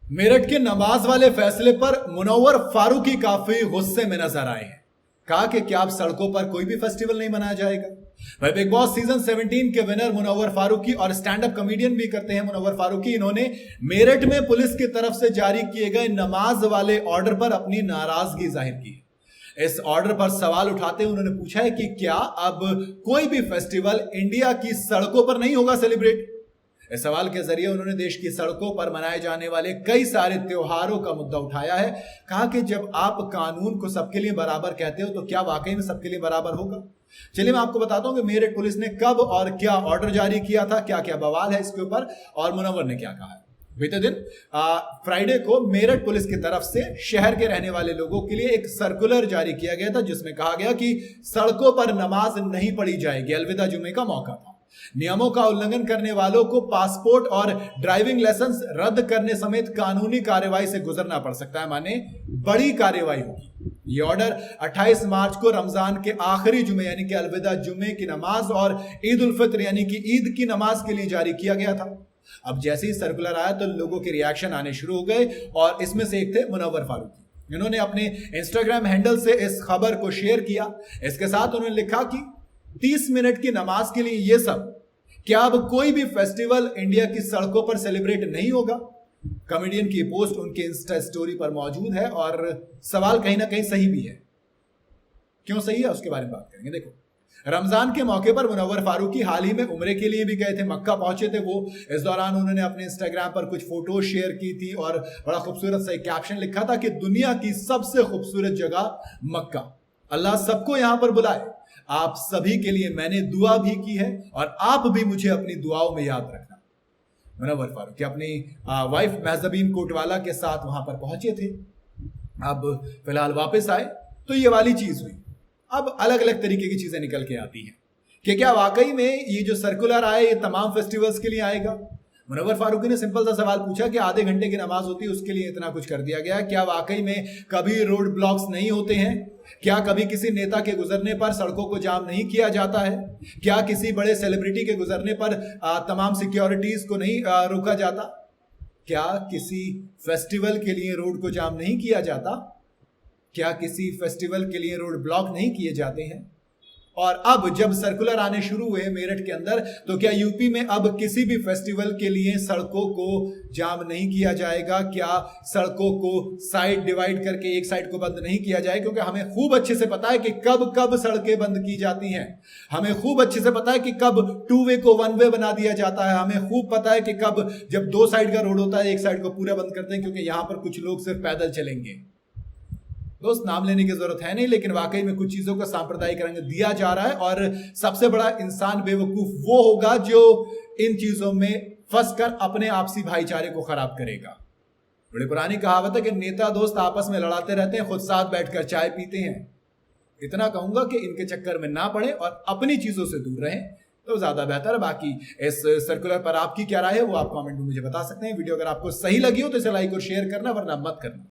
मेरठ के नमाज वाले फैसले पर मुनव्वर फारूकी काफी गुस्से में नजर आए हैं। कहा कि क्या अब सड़कों पर कोई भी फेस्टिवल नहीं मनाया जाएगा। भाई बिग बॉस सीजन 17 के विनर मुनव्वर फारूकी और स्टैंड अप कॉमेडियन भी करते हैं मुनव्वर फारूकी, इन्होंने मेरठ में पुलिस की तरफ से जारी किए गए नमाज वाले ऑर्डर पर अपनी नाराजगी जाहिर की है। इस ऑर्डर पर सवाल उठाते हुए उन्होंने पूछा है कि क्या अब कोई भी फेस्टिवल इंडिया की सड़कों पर नहीं होगा सेलिब्रेट। इस सवाल के जरिए उन्होंने देश की सड़कों पर मनाए जाने वाले कई सारे त्योहारों का मुद्दा उठाया है। कहा कि जब आप कानून को सबके लिए बराबर कहते हो तो क्या वाकई में सबके लिए बराबर होगा। चलिए मैं आपको बताता हूं कि मेरठ पुलिस ने कब और क्या ऑर्डर जारी किया था, क्या क्या बवाल है इसके ऊपर और मुनव्वर ने क्या कहा है। बीते दिन फ्राइडे को मेरठ पुलिस की तरफ से शहर के रहने वाले लोगों के लिए एक सर्कुलर जारी किया गया था, जिसमें कहा गया कि सड़कों पर नमाज नहीं पढ़ी जाएगी। अलविदा जुमे का मौका था। नियमों का उल्लंघन करने वालों को पासपोर्ट और ड्राइविंग लाइसेंस रद्द करने समेत कानूनी कार्रवाई से गुजरना पड़ सकता है, माने बड़ी कार्रवाई होगी। ये ऑर्डर 28 मार्च को रमजान के आखिरी जुमे यानी कि अलविदा जुमे की नमाज और ईद उल फित्र यानी कि ईद की नमाज के लिए जारी किया गया था। अब जैसे ही सर्कुलर आया तो लोगों के रिएक्शन आने शुरू हो गए और इसमें से एक थे मुनव्वर फारूकी। इन्होंने अपने इंस्टाग्राम हैंडल से इस खबर को शेयर किया। इसके साथ उन्होंने लिखा कि 30 मिनट की नमाज के लिए ये सब, क्या अब कोई भी फेस्टिवल इंडिया की सड़कों पर सेलिब्रेट नहीं होगा। कॉमेडियन की पोस्ट उनके इंस्टा स्टोरी पर मौजूद है और सवाल कहीं ना कहीं सही भी है। क्यों सही है उसके बारे में बात करेंगे। देखो, रमजान के मौके पर मुनव्वर फारूकी हाल ही में उम्रे के लिए भी गए थे, मक्का पहुंचे थे वो। इस दौरान उन्होंने अपने इंस्टाग्राम पर कुछ फोटो शेयर की थी और बड़ा खूबसूरत सा एक कैप्शन लिखा था कि दुनिया की सबसे खूबसूरत जगह मक्का, अल्लाह सबको यहां पर बुलाए। आप सभी के लिए मैंने दुआ भी की है और आप भी मुझे अपनी दुआओं में याद रखना। मुनव्वर फारूकी अपनी वाइफ महजबीन कोटवाला के साथ वहां पर पहुंचे थे। अब फिलहाल वापस आए तो ये वाली चीज हुई। अब अलग अलग तरीके की चीजें निकल के आती हैं कि क्या वाकई में ये जो सर्कुलर आए ये तमाम फेस्टिवल्स के लिए आएगा। मुनव्वर फारूकी ने सिंपल सा सवाल पूछा कि आधे घंटे की नमाज होती है उसके लिए इतना कुछ कर दिया गया। क्या वाकई में कभी रोड ब्लॉक्स नहीं होते हैं? क्या कभी किसी नेता के गुजरने पर सड़कों को जाम नहीं किया जाता है? क्या किसी बड़े सेलिब्रिटी के गुजरने पर तमाम सिक्योरिटीज को नहीं रोका जाता? क्या किसी फेस्टिवल के लिए रोड को जाम नहीं किया जाता? क्या किसी फेस्टिवल के लिए रोड ब्लॉक नहीं किए जाते हैं? और अब जब सर्कुलर आने शुरू हुए मेरठ के अंदर, तो क्या यूपी में अब किसी भी फेस्टिवल के लिए सड़कों को जाम नहीं किया जाएगा? क्या सड़कों को साइड डिवाइड करके एक साइड को बंद नहीं किया जाए? क्योंकि हमें खूब अच्छे से पता है कि कब कब सड़कें बंद की जाती हैं। हमें खूब अच्छे से पता है कि कब 2 वे को 1 वे बना दिया जाता है। हमें खूब पता है कि कब जब 2 साइड का रोड होता है एक साइड को पूरा बंद करते हैं, क्योंकि यहां पर कुछ लोग सिर्फ पैदल चलेंगे। दोस्त, नाम लेने की जरूरत है नहीं, लेकिन वाकई में कुछ चीजों का सांप्रदायिक रंग दिया जा रहा है और सबसे बड़ा इंसान बेवकूफ वो होगा जो इन चीजों में फंसकर अपने आपसी भाईचारे को खराब करेगा। बड़ी पुरानी कहावत है कि नेता दोस्त आपस में लड़ाते रहते हैं, खुद साथ बैठकर चाय पीते हैं। इतना कहूंगा कि इनके चक्कर में ना पड़े और अपनी चीजों से दूर रहें तो ज्यादा बेहतर है। बाकी इस सर्कुलर पर आपकी क्या राय है वो आप कमेंट में मुझे बता सकते हैं। वीडियो अगर आपको सही लगी हो तो इसे लाइक और शेयर करना, वरना मत करना।